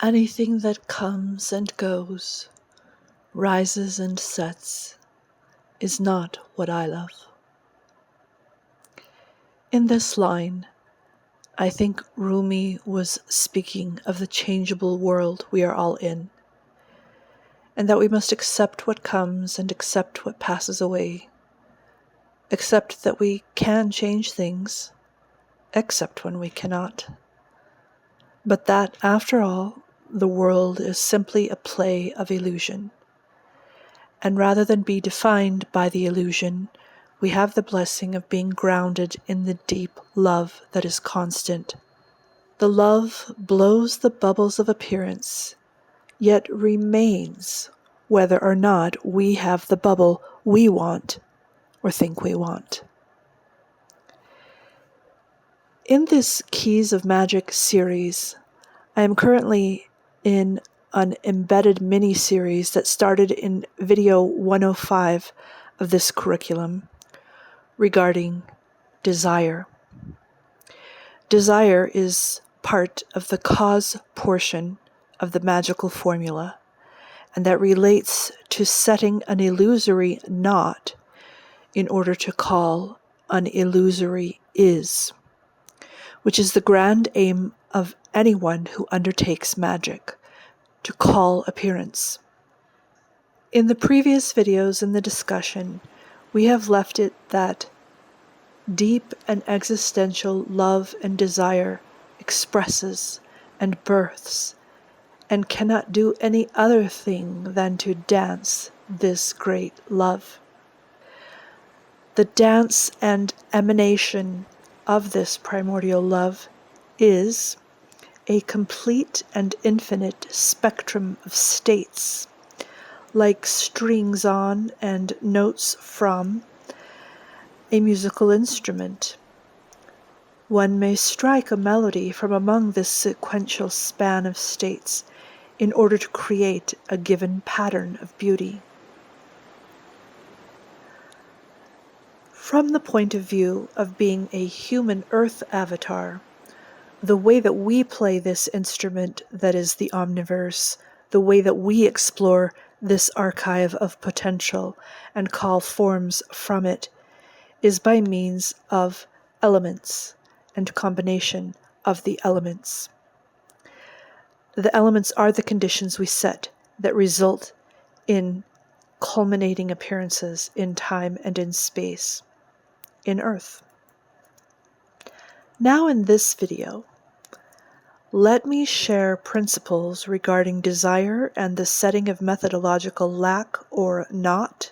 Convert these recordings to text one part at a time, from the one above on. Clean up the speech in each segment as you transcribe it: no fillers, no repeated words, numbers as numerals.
Anything that comes and goes, rises and sets, is not what I love. In this line, I think Rumi was speaking of the changeable world we are all in, and that we must accept what comes and accept what passes away, accept that we can change things, except when we cannot, but that, after all, the world is simply a play of illusion, and rather than be defined by the illusion, we have the blessing of being grounded in the deep love that is constant. The love blows the bubbles of appearance, yet remains whether or not we have the bubble we want or think we want. In this Keys of Magic series, I am currently in an embedded mini-series that started in video 105 of this curriculum regarding desire. Desire is part of the cause portion of the magical formula, and that relates to setting an illusory knot in order to call an illusory is, which is the grand aim of anyone who undertakes magic, to call appearance. In the previous videos in the discussion, we have left it that deep and existential love and desire expresses and births and cannot do any other thing than to dance this great love. The dance and emanation of this primordial love is a complete and infinite spectrum of states, like strings on and notes from a musical instrument. One may strike a melody from among this sequential span of states in order to create a given pattern of beauty. From the point of view of being a human earth avatar, the way that we play this instrument that is the omniverse, the way that we explore this archive of potential and call forms from it, is by means of elements and combination of the elements. The elements are the conditions we set that result in culminating appearances in time and in space, in Earth. Now in this video, let me share principles regarding desire and the setting of methodological lack or not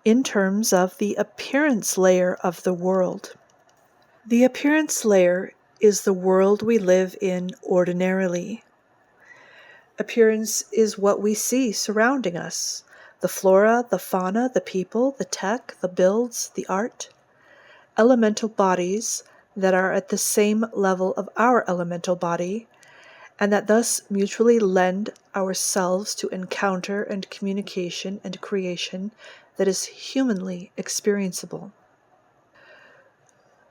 in terms of the appearance layer of the world. The appearance layer is the world we live in ordinarily. Appearance is what we see surrounding us: the flora, the fauna, the people, the tech, the builds, the art. Elemental bodies that are at the same level of our elemental body, and that thus mutually lend ourselves to encounter and communication and creation that is humanly experienceable.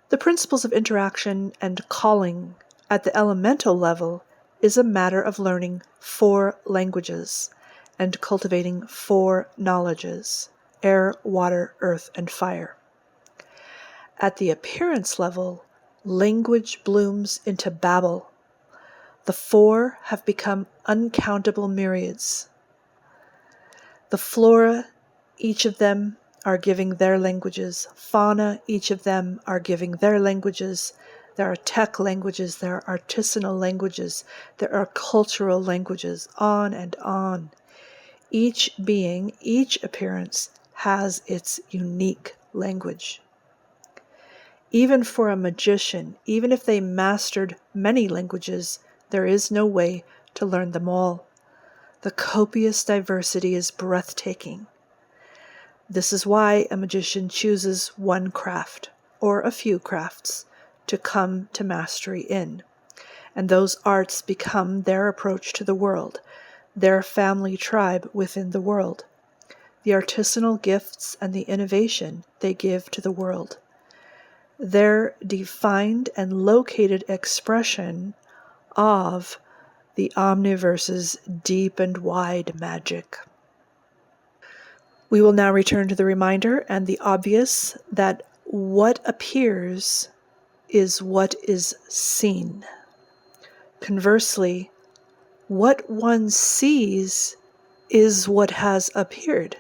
The principles of interaction and calling at the elemental level is a matter of learning 4 languages and cultivating 4 knowledges: air, water, earth, and fire. At the appearance level, language blooms into babble. The 4 have become uncountable myriads. The flora, each of them are giving their languages. Fauna, each of them are giving their languages. There are tech languages, there are artisanal languages, there are cultural languages, on and on. Each being, each appearance has its unique language. Even for a magician, even if they mastered many languages, there is no way to learn them all. The copious diversity is breathtaking. This is why a magician chooses one craft, or a few crafts, to come to mastery in, and those arts become their approach to the world, their family tribe within the world, the artisanal gifts and the innovation they give to the world, their defined and located expression of the omniverse's deep and wide magic. We will now return to the reminder and the obvious that what appears is what is seen. Conversely, what one sees is what has appeared.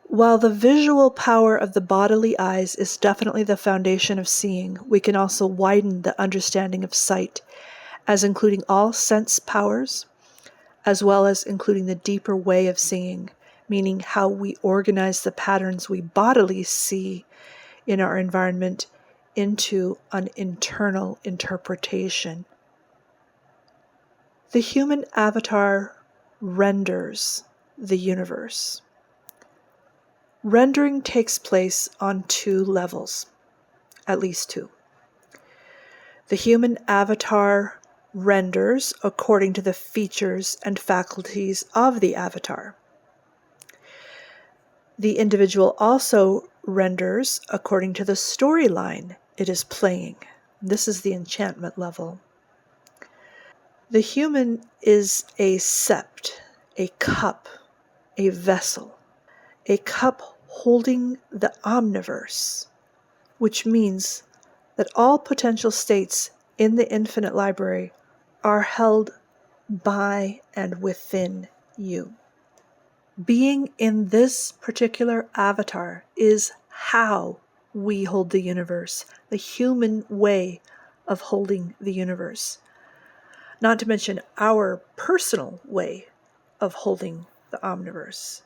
While the visual power of the bodily eyes is definitely the foundation of seeing, we can also widen the understanding of sight as including all sense powers, as well as including the deeper way of seeing, meaning how we organize the patterns we bodily see in our environment into an internal interpretation. The human avatar renders the universe. Rendering takes place on two levels, at least two. The human avatar renders according to the features and faculties of the avatar. The individual also renders according to the storyline it is playing. This is the enchantment level. The human is a sept, a cup, a vessel, a cup holding the omniverse, which means that all potential states in the infinite library are held by and within you. Being in this particular avatar is how we hold the universe, the human way of holding the universe. Not to mention our personal way of holding the omniverse.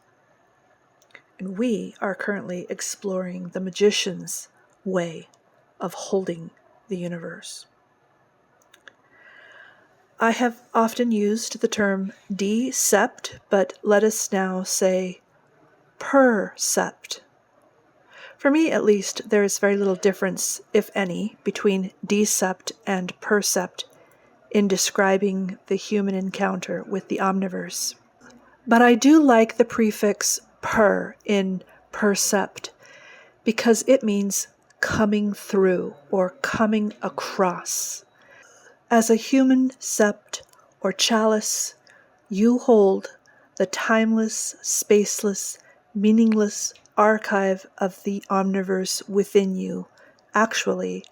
And we are currently exploring the magician's way of holding the universe. I have often used the term decept, but let us now say percept. For me, at least, there is very little difference, if any, between decept and percept in describing the human encounter with the omniverse. But I do like the prefix per in percept because it means coming through or coming across. As a human sept or chalice, you hold the timeless, spaceless, meaningless archive of the omniverse within you, actually,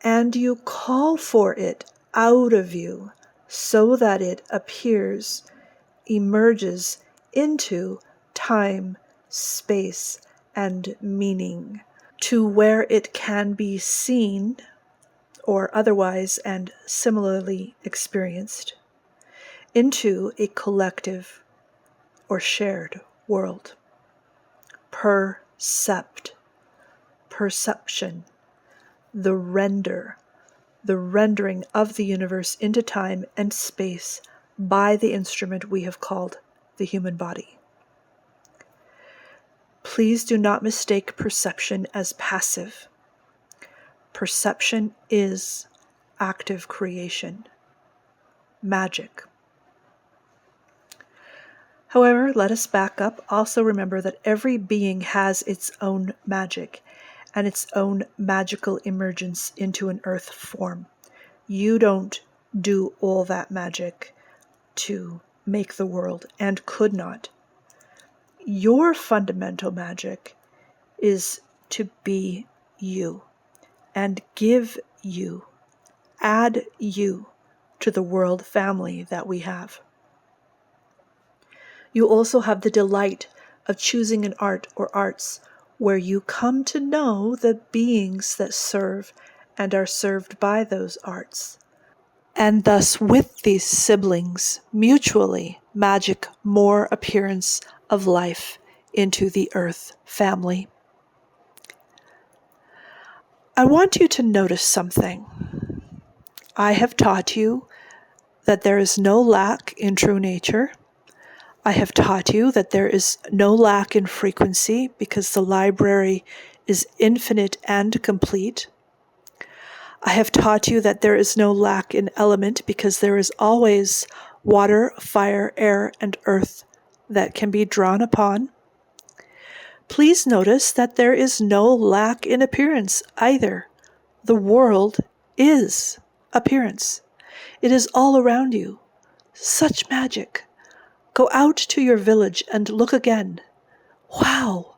and you call for it out of you so that it appears, emerges into time, space, and meaning, to where it can be seen or otherwise and similarly experienced, into a collective or shared world. Percept, perception, the rendering of the universe into time and space by the instrument we have called the human body. Please do not mistake perception as passive. Perception is active creation, magic. However, let us back up. Also remember that every being has its own magic and its own magical emergence into an earth form. You don't do all that magic to make the world and could not. Your fundamental magic is to be you and give you, add you to the world family that we have. You also have the delight of choosing an art or arts where you come to know the beings that serve and are served by those arts. And thus with these siblings mutually magic more appearance of life into the earth family. I want you to notice something. I have taught you that there is no lack in true nature. I have taught you that there is no lack in frequency because the library is infinite and complete. I have taught you that there is no lack in element because there is always water, fire, air, and earth that can be drawn upon. Please notice that there is no lack in appearance either. The world is. appearance. It is all around you. Such magic. Go out to your village and look again. Wow!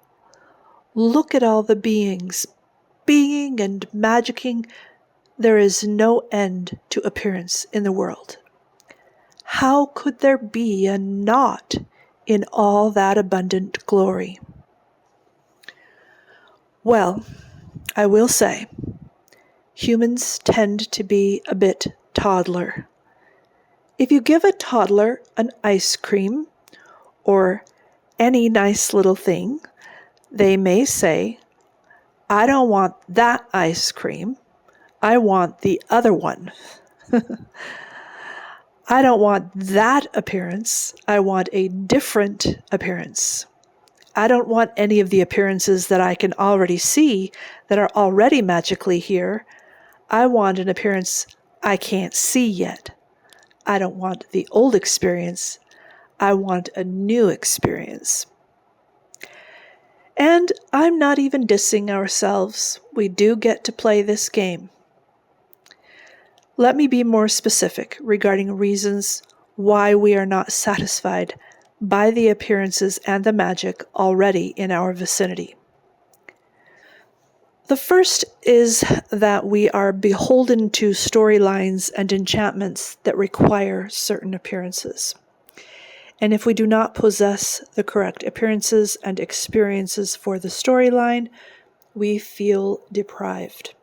Look at all the beings, being and magicking. There is no end to appearance in the world. How could there be a not in all that abundant glory? Well, I will say, humans tend to be a bit toddler. If you give a toddler an ice cream or any nice little thing, they may say, I don't want that ice cream. I want the other one. I don't want that appearance. I want a different appearance. I don't want any of the appearances that I can already see that are already magically here. I want an appearance I can't see yet. I don't want the old experience. I want a new experience. And I'm not even dissing ourselves. We do get to play this game. Let me be more specific regarding reasons why we are not satisfied by the appearances and the magic already in our vicinity. The first is that we are beholden to storylines and enchantments that require certain appearances. And if we do not possess the correct appearances and experiences for the storyline, we feel deprived.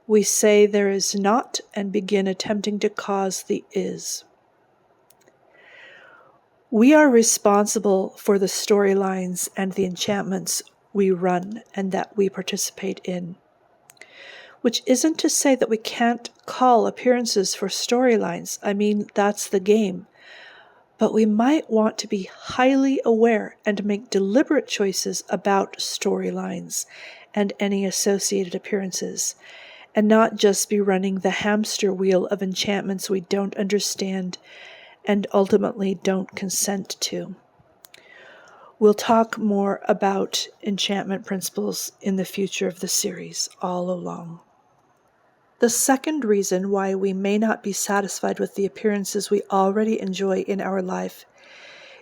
We say there is not and begin attempting to cause the is. We are responsible for the storylines and the enchantments we run and that we participate in. Which isn't to say that we can't call appearances for storylines. I mean, that's the game. But we might want to be highly aware and make deliberate choices about storylines and any associated appearances, and not just be running the hamster wheel of enchantments we don't understand and ultimately don't consent to. We'll talk more about enchantment principles in the future of the series all along. The second reason why we may not be satisfied with the appearances we already enjoy in our life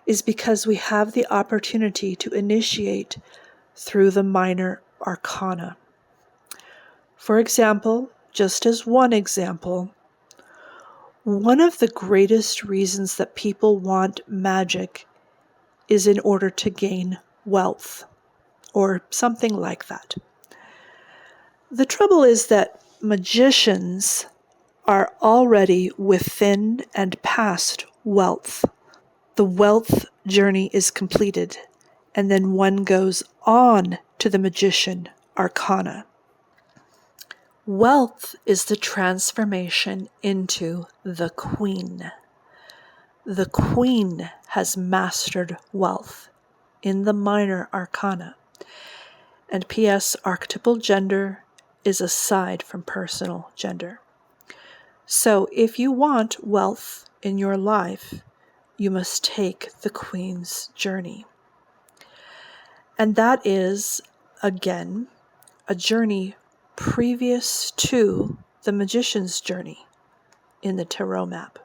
is because we have the opportunity to initiate through the minor arcana. For example, just as one example, one of the greatest reasons that people want magic is in order to gain wealth, or something like that. The trouble is that magicians are already within and past wealth. The wealth journey is completed, and then one goes on to the magician arcana. Wealth is the transformation into the queen. The queen has mastered wealth in the minor arcana. And P.S. archetypal gender is aside from personal gender. So if you want wealth in your life, you must take the queen's journey. And that is, again, a journey previous to the magician's journey in the tarot map.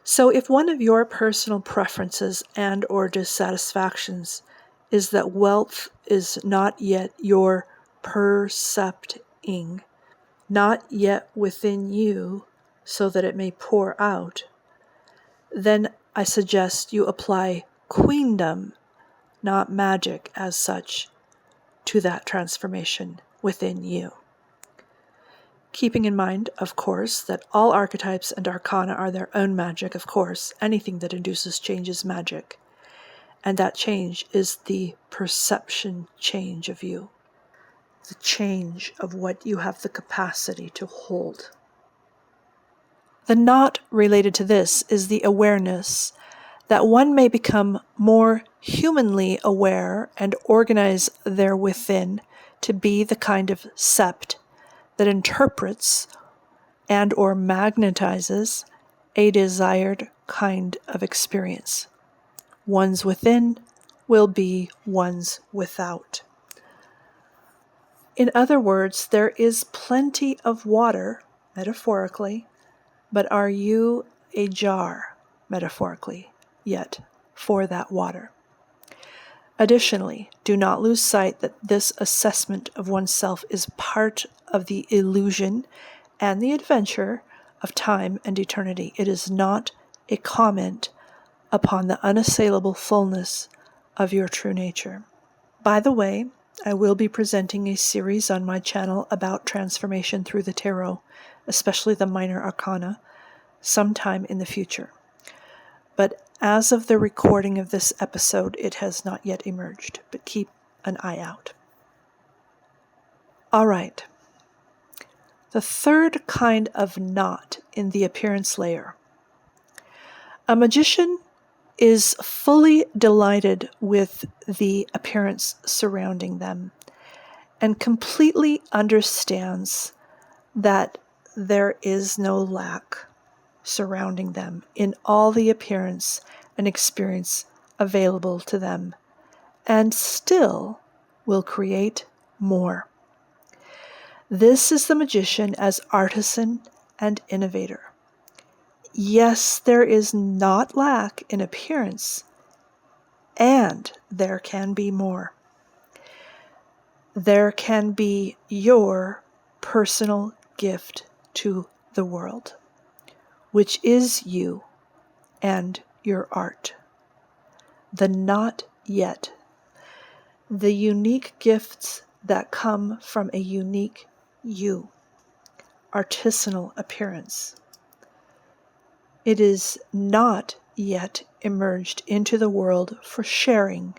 So if one of your personal preferences and or dissatisfactions is that wealth is not yet your percepting, not yet within you so that it may pour out, then I suggest you apply queendom, not magic as such, to that transformation within you. Keeping in mind, of course, that all archetypes and arcana are their own magic, of course. Anything that induces change is magic. And that change is the perception change of you. The change of what you have the capacity to hold. The not related to this is the awareness that one may become more humanly aware and organize their within to be the kind of sept that interprets and or magnetizes a desired kind of experience. One's within will be one's without. In other words, there is plenty of water metaphorically, but are you a jar, metaphorically, yet for that water? Additionally, do not lose sight that this assessment of oneself is part of the illusion and the adventure of time and eternity. It is not a comment upon the unassailable fullness of your true nature. By the way, I will be presenting a series on my channel about transformation through the tarot, especially the minor arcana, sometime in the future. But as of the recording of this episode, it has not yet emerged, but keep an eye out. All right. The third kind of knot in the appearance layer. A magician is fully delighted with the appearance surrounding them and completely understands that there is no lack surrounding them in all the appearance and experience available to them, and still will create more. This is the magician as artisan and innovator. Yes, there is not lack in appearance, and there can be more. There can be your personal gift to the world, which is you and your art. The not yet. The unique gifts that come from a unique you. Artisanal appearance. It is not yet emerged into the world for sharing,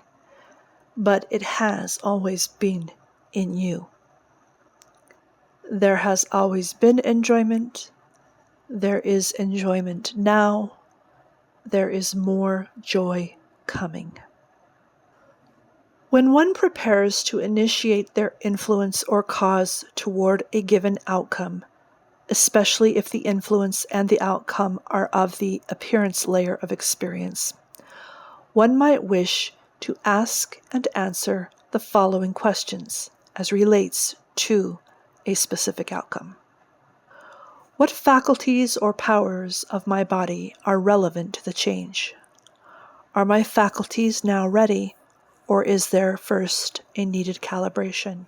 but it has always been in you. There has always been enjoyment. There is enjoyment now. There is more joy coming. When one prepares to initiate their influence or cause toward a given outcome, especially if the influence and the outcome are of the appearance layer of experience, one might wish to ask and answer the following questions as relates to a specific outcome. What faculties or powers of my body are relevant to the change? Are my faculties now ready, or is there first a needed calibration?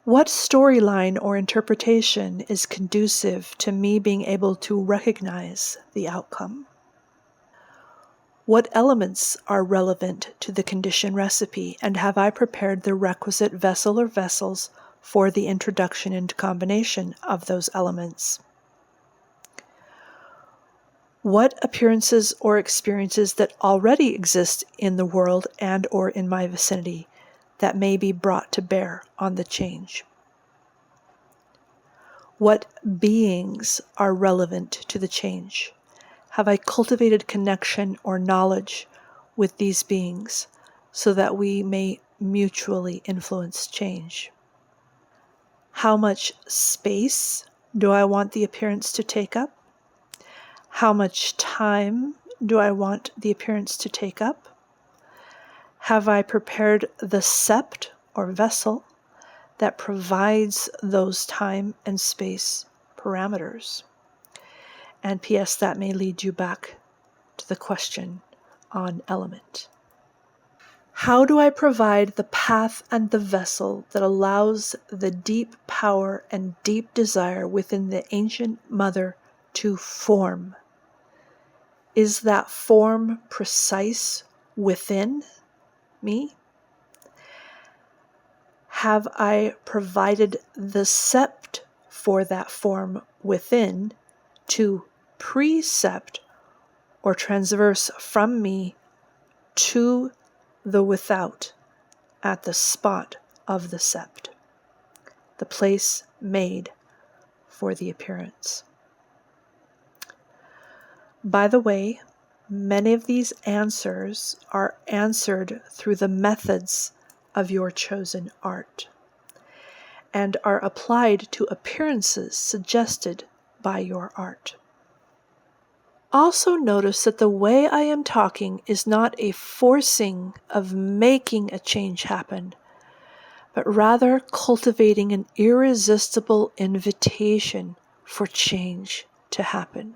What storyline or interpretation is conducive to me being able to recognize the outcome? What elements are relevant to the condition recipe, and have I prepared the requisite vessel or vessels for the introduction and combination of those elements? What appearances or experiences that already exist in the world and or in my vicinity that may be brought to bear on the change? What beings are relevant to the change? Have I cultivated connection or knowledge with these beings so that we may mutually influence change? How much space do I want the appearance to take up? How much time do I want the appearance to take up? Have I prepared the sept or vessel that provides those time and space parameters? And P.S. that may lead you back to the question on element. How do I provide the path and the vessel that allows the deep power and deep desire within the ancient mother to form? Is that form precise within me? Have I provided the sept for that form within to precept or transverse from me to the without at the spot of the sept, the place made for the appearance? By the way, many of these answers are answered through the methods of your chosen art and are applied to appearances suggested by your art. Also notice that the way I am talking is not a forcing of making a change happen, but rather cultivating an irresistible invitation for change to happen.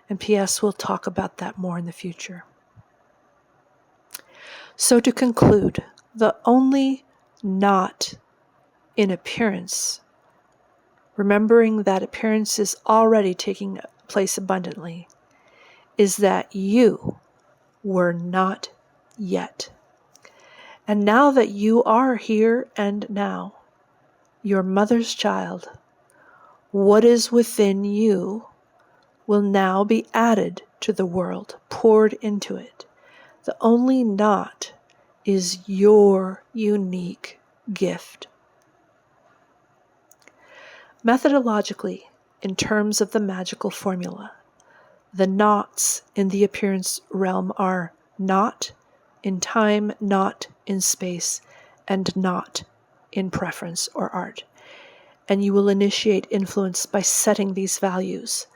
And P.S. we'll talk about that more in the future. So to conclude, the only not in appearance, remembering that appearance is already taking place abundantly, is that you were not yet. And now that you are here and now, your mother's child, what is within you will now be added to the world, poured into it. The only not is your unique gift. Methodologically, in terms of the magical formula, the nots in the appearance realm are not in time, not in space, and not in preference or art. And you will initiate influence by setting these values.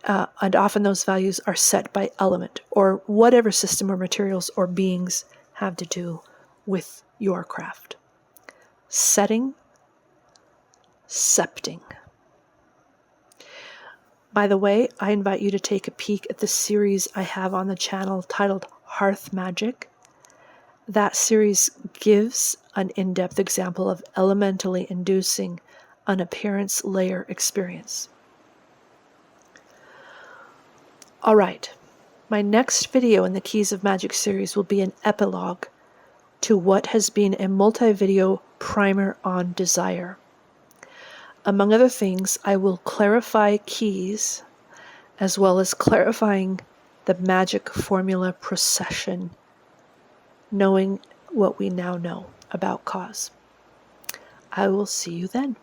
And often those values are set by element or whatever system or materials or beings have to do with your craft. Setting, septing. By the way, I invite you to take a peek at the series I have on the channel titled Hearth Magic. That series gives an in-depth example of elementally inducing an appearance layer experience. All right, my next video in the Keys of Magic series will be an epilogue to what has been a multi-video primer on desire. Among other things, I will clarify keys as well as clarifying the magic formula procession, knowing what we now know about cause. I will see you then.